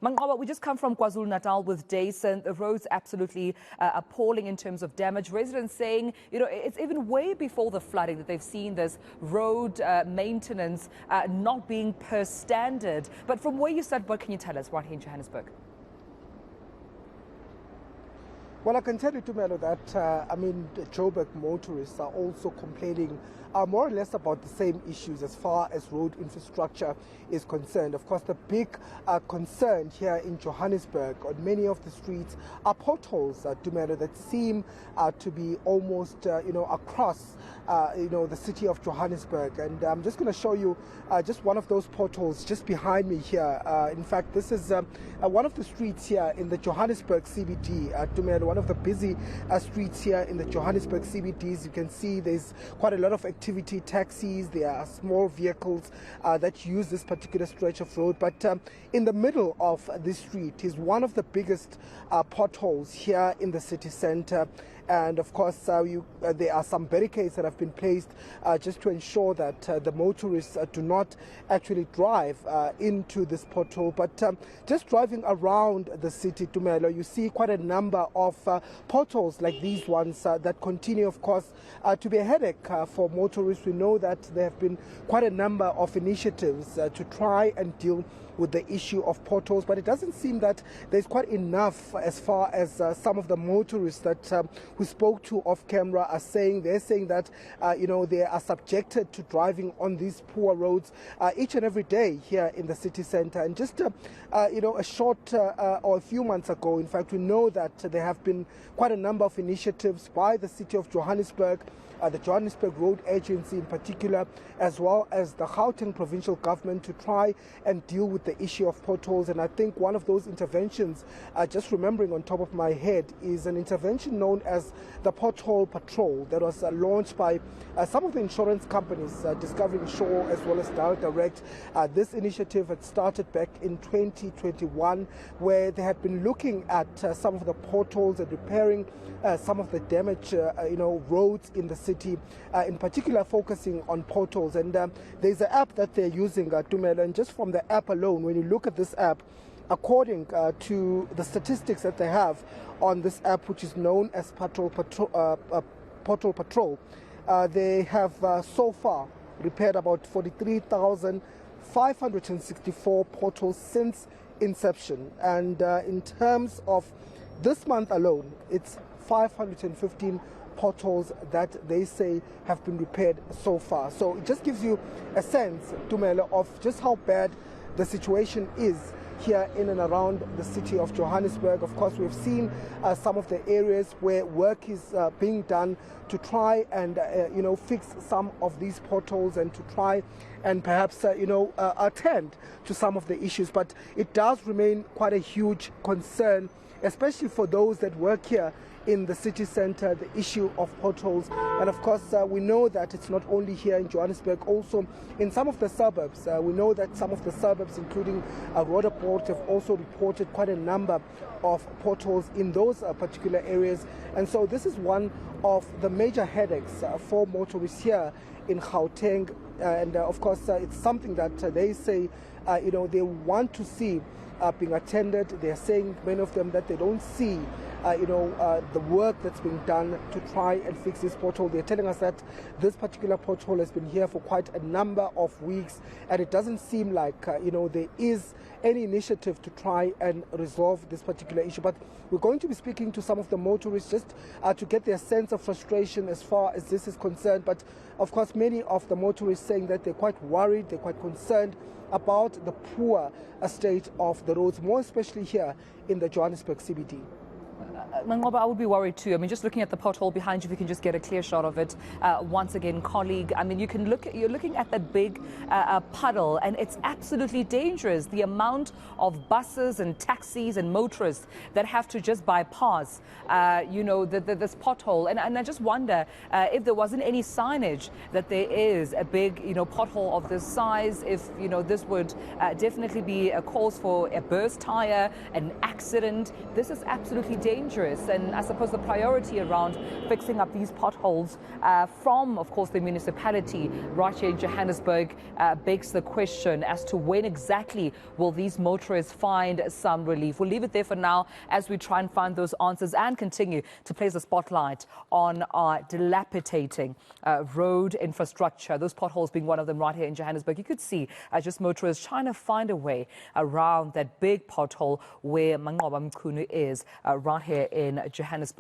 Manqoba, we just come from KwaZulu-Natal with Jason. The roads absolutely appalling in terms of damage. Residents saying, it's even way before the flooding that they've seen this road maintenance not being per standard. But from where you sat, what can you tell us right here in Johannesburg? Well, I can tell you, Tumelo, that, Joburg motorists are also complaining more or less about the same issues as far as road infrastructure is concerned. Of course, the big concern here in Johannesburg on many of the streets are potholes, Tumelo, that seem to be almost, across, the city of Johannesburg. And I'm just going to show you just one of those potholes just behind me here. In fact, this is one of the streets here in the Johannesburg CBD, Tumelo, one of the busy streets here in the Johannesburg CBDs. You can see there's quite a lot of activity, taxis, there are small vehicles that use this particular stretch of road. But in the middle of this street is one of the biggest potholes here in the city center. And of course, there are some barricades that have been placed just to ensure that the motorists do not actually drive into this pothole. But just driving around the city, Tumelo, you see quite a number of potholes like these ones that continue, of course, to be a headache for motorists. We know that there have been quite a number of initiatives to try and deal with the issue of potholes, but it doesn't seem that there's quite enough as far as some of the motorists that we spoke to off camera are saying. They're saying that they are subjected to driving on these poor roads each and every day here in the city center. And just a short or a few months ago, in fact, we know that there have been quite a number of initiatives by the city of Johannesburg, the Johannesburg Road Agency in particular, as well as the Gauteng provincial government, to try and deal with the issue of potholes. And I think one of those interventions, just remembering on top of my head, is an intervention known as the Pothole Patrol that was launched by some of the insurance companies, Discovery Insure as well as Dial Direct. This initiative had started back in 2021, where they had been looking at some of the potholes and repairing some of the damaged roads in the city, in particular focusing on potholes. And there's an app that they're using, Tumelo, and just from the app alone, when you look at this app, according to the statistics that they have on this app, which is known as Pothole Patrol, they have so far repaired about 43,564 potholes since inception. And in terms of this month alone, it's 515 potholes that they say have been repaired so far. So it just gives you a sense, Tumelo, of just how bad the situation is here in and around the city of Johannesburg. Of course, we've seen some of the areas where work is being done to try and fix some of these potholes and to try and perhaps attend to some of the issues. But it does remain quite a huge concern, especially for those that work here in the city center, the issue of potholes. And of course, we know that it's not only here in Johannesburg, also in some of the suburbs. We know that some of the suburbs, including Roodepoort, have also reported quite a number of potholes in those particular areas. And so this is one of the major headaches for motorists here in Gauteng. And of course, it's something that they say, they want to see being attended. They're saying, many of them, that they don't see the work that's being done to try and fix this pothole. They're telling us that this particular pothole has been here for quite a number of weeks, and it doesn't seem like there is any initiative to try and resolve this particular issue. But we're going to be speaking to some of the motorists just to get their sense of frustration as far as this is concerned. But of course, many of the motorists saying that they're quite worried, they're quite concerned about the poor state of the roads, more especially here in the Johannesburg CBD. Manqoba, I would be worried too. I mean, just looking at the pothole behind you, if you can just get a clear shot of it once again, colleague. I mean, you're looking at that big puddle, and it's absolutely dangerous. The amount of buses and taxis and motorists that have to just bypass, this pothole. And I just wonder if there wasn't any signage that there is a big, pothole of this size. If this would definitely be a cause for a burst tire, an accident. This is absolutely dangerous. dangerous. And I suppose the priority around fixing up these potholes from, of course, the municipality right here in Johannesburg begs the question as to when exactly will these motorists find some relief. We'll leave it there for now as we try and find those answers and continue to place a spotlight on our dilapidating road infrastructure. Those potholes being one of them right here in Johannesburg. You could see just motorists trying to find a way around that big pothole where Manqoba Mchunu is right here in Johannesburg.